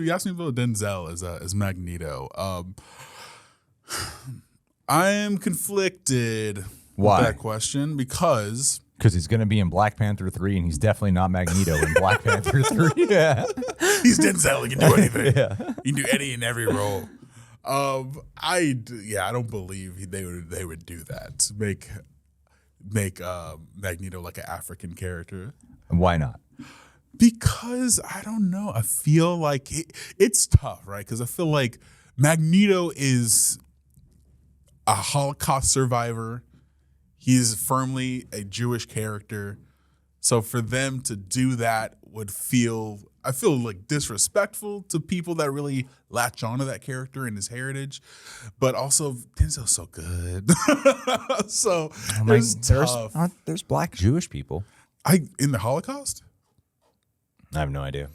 You asked me about Denzel as Magneto. I am conflicted Why? with that question because he's going to be in Black Panther 3, and he's definitely not Magneto in Black Panther 3. Yeah. he's Denzel. He can do anything. Yeah. He can do any and every role. I don't believe they would do that. Make Magneto like an African character. Why not? Because I don't know. I feel like it's tough, right? Because I feel like Magneto is a Holocaust survivor. He's firmly a Jewish character. So for them to do that I feel like disrespectful to people that really latch onto that character and his heritage. But also Denzel's so good. So there's black Jewish people. In the Holocaust? I have no idea.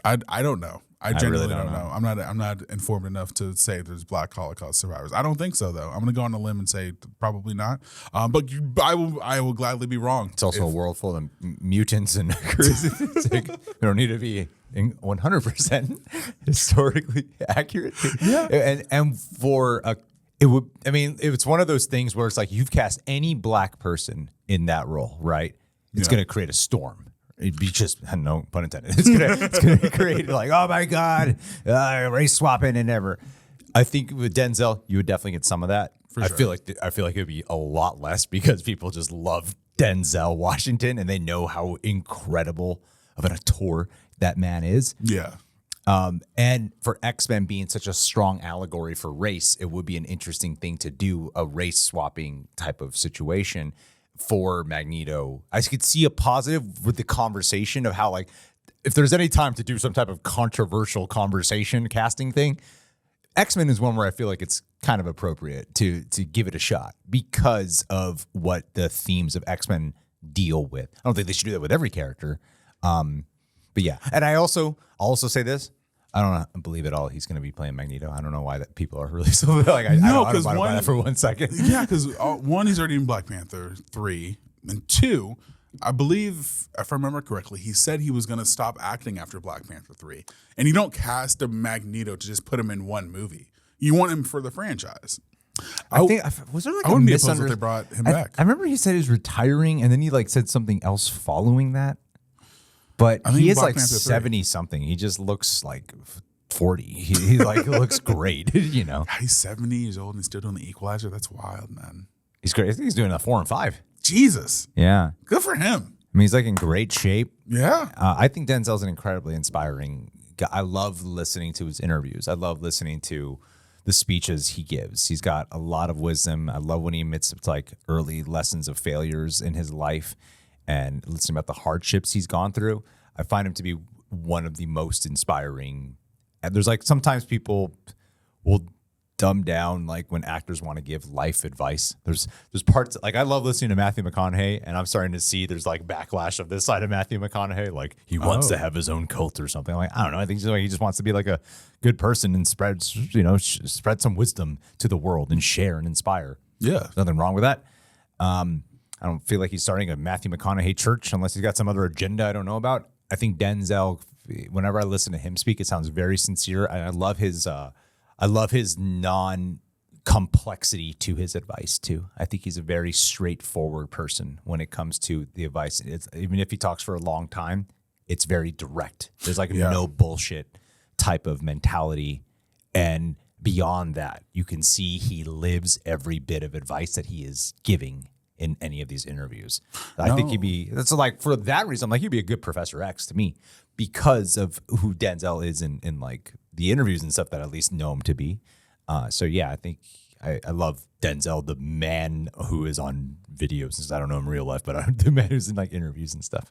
I don't know. I genuinely really don't know. I'm not informed enough to say there's black Holocaust survivors. I don't think so though. I'm gonna go on a limb and say probably not. But I will gladly be wrong. It's also a world full of mutants and we don't need to be 100% historically accurate. Yeah. And for it's one of those things where it's like you've cast any black person in that role, right? It's going to create a storm. It'd be just, no pun intended. It's gonna create like, oh my God, race swapping and ever. I think with Denzel, you would definitely get some of that. For sure. I feel like it'd be a lot less because people just love Denzel Washington and they know how incredible of an actor that man is. Yeah. And for X-Men being such a strong allegory for race, it would be an interesting thing to do a race swapping type of situation. For Magneto, I could see a positive with the conversation of how, like, if there's any time to do some type of controversial conversation casting thing, X-Men is one where I feel like it's kind of appropriate to give it a shot because of what the themes of X-Men deal with. I don't think they should do that with every character. But yeah, and I'll also say this. I don't believe at all he's going to be playing Magneto. I don't know why that people are really so like. I don't buy that for 1 second. Yeah, because one, he's already in Black Panther 3, and 2, I believe if I remember correctly, he said he was going to stop acting after Black Panther 3, and you don't cast a Magneto to just put him in one movie. You want him for the franchise. I think was there like I wouldn't be opposed if they brought him back. I remember he said he was retiring, and then he like said something else following that. But he is Black like Panther 70 something. He just looks like 40. He like looks great, you know. He's 70 years old and he's still doing the Equalizer. That's wild, man. He's great. I think he's doing a 4 and 5. Jesus. Yeah. Good for him. I mean, he's like in great shape. Yeah. I think Denzel's an incredibly inspiring guy. I love listening to his interviews. I love listening to the speeches he gives. He's got a lot of wisdom. I love when he admits to like early lessons of failures in his life and listening about the hardships he's gone through. I find him to be one of the most inspiring. And there's like sometimes people will dumb down like when actors want to give life advice. There's parts like I love listening to Matthew McConaughey, and I'm starting to see there's like backlash of this side of Matthew McConaughey. Like he wants to have his own cult or something. Like I don't know. I think he just wants to be like a good person and spread some wisdom to the world and share and inspire. Yeah, there's nothing wrong with that. I don't feel like he's starting a Matthew McConaughey church unless he's got some other agenda I don't know about. I think Denzel, whenever I listen to him speak, it sounds very sincere. And I love his non-complexity to his advice too. I think he's a very straightforward person when it comes to the advice. Even if he talks for a long time, it's very direct. There's like no bullshit type of mentality. And beyond that, you can see he lives every bit of advice that he is giving in any of these interviews. I think that's like for that reason, I'm like, he'd be a good Professor X to me because of who Denzel is in like the interviews and stuff that I at least know him to be. So yeah, I think I love Denzel, the man who is on videos, since I don't know him in real life, but the man who's in like interviews and stuff.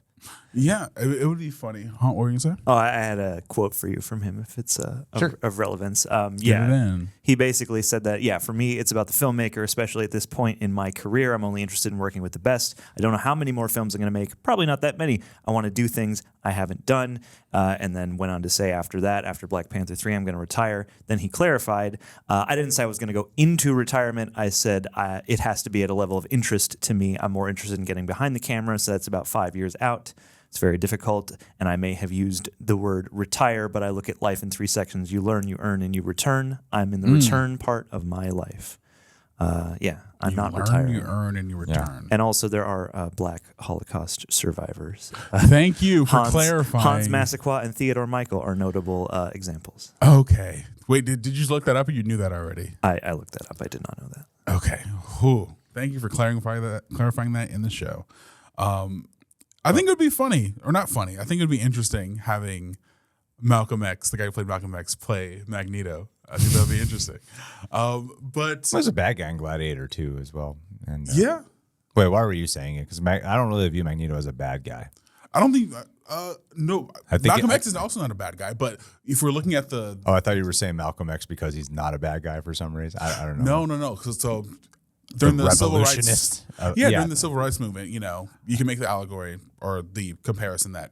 Yeah, it would be funny. What were you going to say? Oh, I had a quote for you from him if it's of relevance. Yeah, he basically said that, for me, it's about the filmmaker, especially at this point in my career. I'm only interested in working with the best. I don't know how many more films I'm going to make. Probably not that many. I want to do things I haven't done. And then went on to say after that, after Black Panther 3, I'm going to retire. Then he clarified, I didn't say I was going to go into retirement. I said it has to be at a level of interest to me. I'm more interested in getting behind the camera, so that's about 5 years out. It's very difficult, and I may have used the word retire, but I look at life in 3 sections. You learn, you earn, and you return. I'm in the return part of my life. I'm not retiring. You earn, and you return. And also, there are Black Holocaust survivors. Thank you for clarifying. Hans Massaquoi and Theodore Michael are notable examples. Okay. Wait, did you just look that up, or you knew that already? I looked that up. I did not know that. Okay. Whew. Thank you for clarifying that in the show. I think it would be funny, or not funny. I think it would be interesting having Malcolm X, the guy who played Malcolm X, play Magneto. I think that would be interesting. But there's a bad guy in Gladiator too, as well. And yeah. Wait, why were you saying it? Because I don't really view Magneto as a bad guy. I don't think. No, Malcolm X is also not a bad guy. But if we're looking at the, I thought you were saying Malcolm X because he's not a bad guy for some reason. I don't know. No. So during the civil rights, during the civil rights movement, you can make the allegory or the comparison that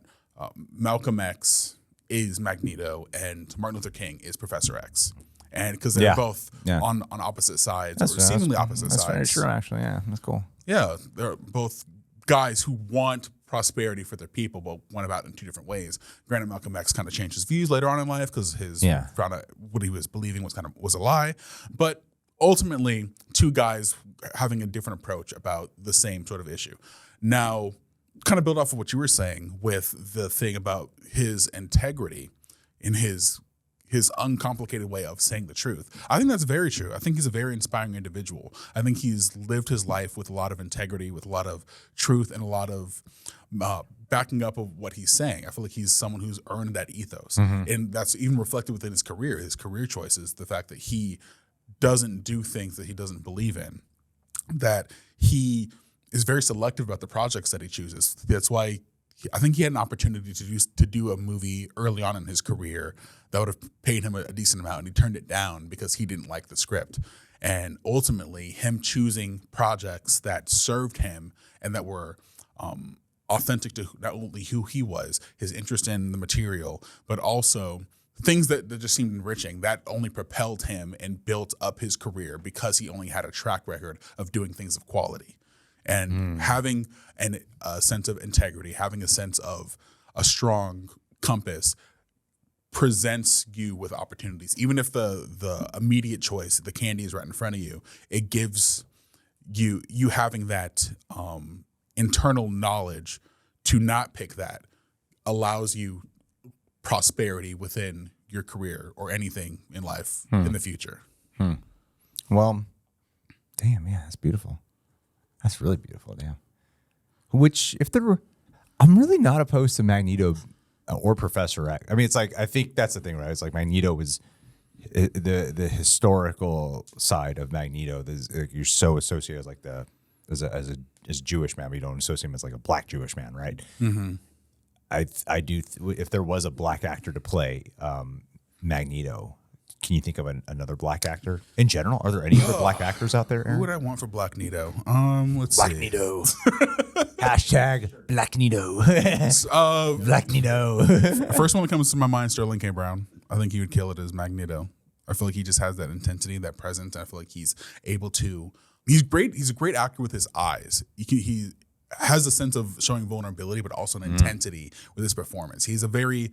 Malcolm X is Magneto and Martin Luther King is Professor X. And because they're both on opposite sides, or seemingly opposite sides. That's very true, actually. Yeah, that's cool. Yeah, they're both guys who want prosperity for their people, but went about it in 2 different ways. Granted, Malcolm X kind of changed his views later on in life because found out what he was believing was a lie. But ultimately, 2 guys having a different approach about the same sort of issue. Now, kind of build off of what you were saying with the thing about his integrity in his uncomplicated way of saying the truth. I think that's very true. I think he's a very inspiring individual. I think he's lived his life with a lot of integrity, with a lot of truth, and a lot of backing up of what he's saying. I feel like he's someone who's earned that ethos. And that's even reflected within his career choices, the fact that he doesn't do things that he doesn't believe in, that he is very selective about the projects that he chooses. That's why I think he had an opportunity to do a movie early on in his career that would have paid him a decent amount, and he turned it down because he didn't like the script. And ultimately, him choosing projects that served him and that were authentic to not only who he was, his interest in the material, but also things that just seemed enriching, that only propelled him and built up his career because he only had a track record of doing things of quality. And having a sense of integrity, having a sense of a strong compass presents you with opportunities. Even if the immediate choice, the candy is right in front of you, it gives you having that internal knowledge to not pick that allows you prosperity within your career or anything in life in the future. Well, damn, yeah, that's beautiful. That's really beautiful, damn. Which, if there were, I'm really not opposed to Magneto or Professor X. I mean, it's like, I think that's the thing, right? It's like Magneto was the historical side of Magneto. Like, you're so associated as as Jewish man, but you don't associate him as like a black Jewish man, right? I do. If there was a black actor to play Magneto, can you think of another black actor in general? Are there any other black actors out there, Aaron? Who would I want for Black Neato? Let's Black see. Neato. Hashtag Black Neato. Black Neato. First one that comes to my mind, Sterling K. Brown. I think he would kill it as Magneto. I feel like he just has that intensity, that presence. And I feel like he's able to. He's great. He's a great actor with his eyes. He has a sense of showing vulnerability, but also an intensity with his performance. He's a very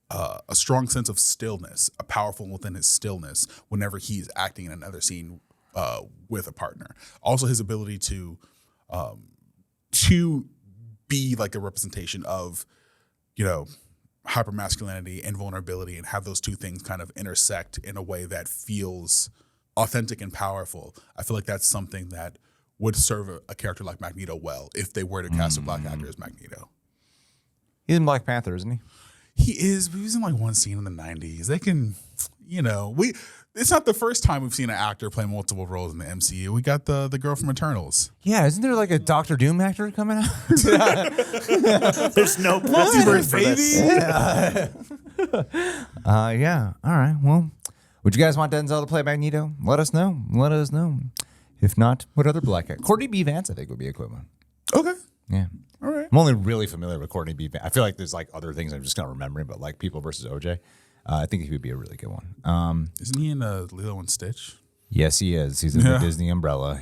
a strong sense of stillness, a powerful within his stillness whenever he's acting in another scene with a partner. Also, his ability to be like a representation of, hypermasculinity and vulnerability, and have those 2 things kind of intersect in a way that feels authentic and powerful. I feel like that's something that would serve a character like Magneto well if they were to cast a black actor as Magneto. He's in Black Panther, isn't he? He is, but he was in like one scene in the 90s. They can, it's not the first time we've seen an actor play multiple roles in the MCU. We got the girl from Eternals. Yeah, isn't there like a Doctor Doom actor coming out? There's no multiverse for this. Yeah. All right. Well, would you guys want Denzel to play Magneto? Let us know. If not, what other black actor? Courtney B. Vance, I think, would be a good one. Okay. Yeah. All right. I'm only really familiar with Courtney B. Vance. I feel like there's like other things I'm just not remembering, but like People versus OJ, I think he would be a really good one. Isn't he in Lilo and Stitch? Yes, he is. He's in the Disney umbrella.